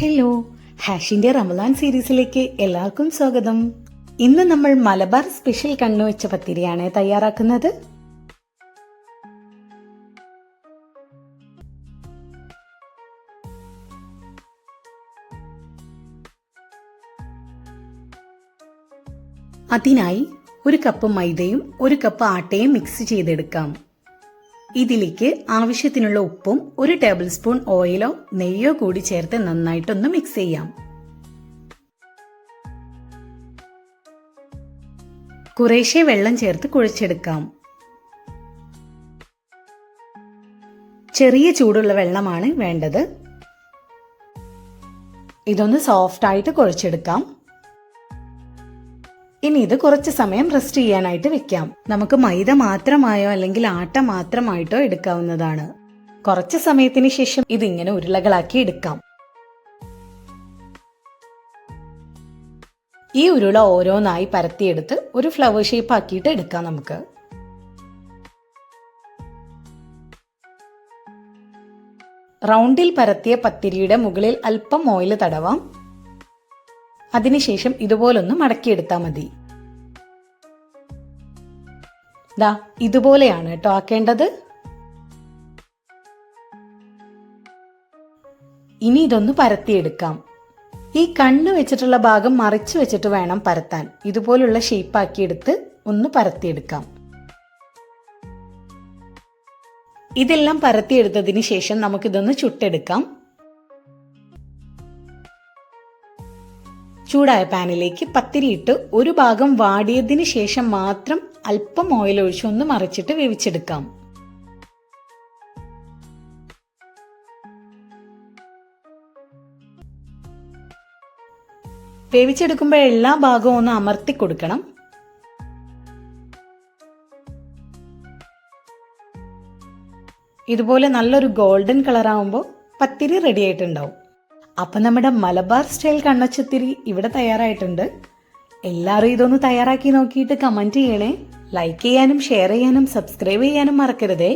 Hello, ഹാഷിന്റെ Ramadan സീരീസിലേക്ക് എല്ലാവർക്കും സ്വാഗതം. ഇന്ന് നമ്മൾ മലബാർ സ്പെഷ്യൽ കണ്ണുവെച്ച പത്തിരിയാണ് തയ്യാറാക്കുന്നത്. അതിനായി 1 കപ്പ് മൈദയും 1 കപ്പ് ആട്ടയും മിക്സ് ചെയ്തെടുക്കാം. ഇതിലേക്ക് ആവശ്യത്തിനുള്ള ഉപ്പും 1 ടേബിൾ സ്പൂൺ ഓയിലോ നെയ്യോ കൂടി ചേർത്ത് നന്നായിട്ടൊന്ന് മിക്സ് ചെയ്യാം. കുറേശ്ശെ വെള്ളം ചേർത്ത് കുഴച്ചെടുക്കാം. ചെറിയ ചൂടുള്ള വെള്ളമാണ് വേണ്ടത്. ഇതൊന്ന് സോഫ്റ്റ് ആയിട്ട് കുഴച്ചെടുക്കാം. ഇനി ഇത് കുറച്ച് സമയം റെസ്റ്റ് ചെയ്യാനായിട്ട് വെക്കാം. നമുക്ക് മൈദ മാത്രമായോ അല്ലെങ്കിൽ ആട്ട മാത്രമായിട്ടോ എടുക്കാവുന്നതാണ്. കുറച്ച് സമയത്തിന് ശേഷം ഇതിങ്ങനെ ഉരുളകളാക്കി എടുക്കാം. ഈ ഉരുള ഓരോന്നായി പരത്തിയെടുത്ത് ഒരു ഫ്ലവർ ഷേപ്പ് ആക്കിയിട്ട് എടുക്കാം. നമുക്ക് റൗണ്ടിൽ പരത്തിയ പത്തിരിയുടെ മുകളിൽ അല്പം ഓയിൽ തടവാം. അതിനുശേഷം ഇതുപോലൊന്ന് മടക്കിയെടുത്താൽ മതി. ദാ ഇതുപോലെയാണ് കേട്ടോ ആക്കേണ്ടത്. ഇനി ഇതൊന്ന് പരത്തിയെടുക്കാം. ഈ കണ്ണ് വെച്ചിട്ടുള്ള ഭാഗം മറിച്ച് വെച്ചിട്ട് വേണം പരത്താൻ. ഇതുപോലുള്ള ഷേപ്പ് ആക്കിയെടുത്ത് ഒന്ന് പരത്തിയെടുക്കാം. ഇതെല്ലാം പരത്തിയെടുത്തതിന് ശേഷം നമുക്കിതൊന്ന് ചുട്ടെടുക്കാം. ചൂടായ പാനിലേക്ക് പത്തിരി ഇട്ട് ഒരു ഭാഗം വാടിയതിന് ശേഷം മാത്രം അല്പം ഓയിൽ ഒഴിച്ച് ഒന്ന് മറിച്ചിട്ട് വേവിച്ചെടുക്കാം. വേവിച്ചെടുക്കുമ്പോൾ എല്ലാ ഭാഗവും ഒന്ന് അമർത്തി കൊടുക്കണം. ഇതുപോലെ നല്ലൊരു ഗോൾഡൻ കളർ ആവുമ്പോൾ പത്തിരി റെഡി ആയിട്ടുണ്ടാവും. അപ്പം നമ്മുടെ മലബാർ സ്റ്റൈൽ കണ്ണച്ചത്തിരി ഇവിടെ തയ്യാറായിട്ടുണ്ട്. എല്ലാവരും ഇതൊന്ന് തയ്യാറാക്കി നോക്കിയിട്ട് കമൻറ്റ് ചെയ്യണേ. ലൈക്ക് ചെയ്യാനും ഷെയർ ചെയ്യാനും സബ്സ്ക്രൈബ് ചെയ്യാനും മറക്കരുതേ.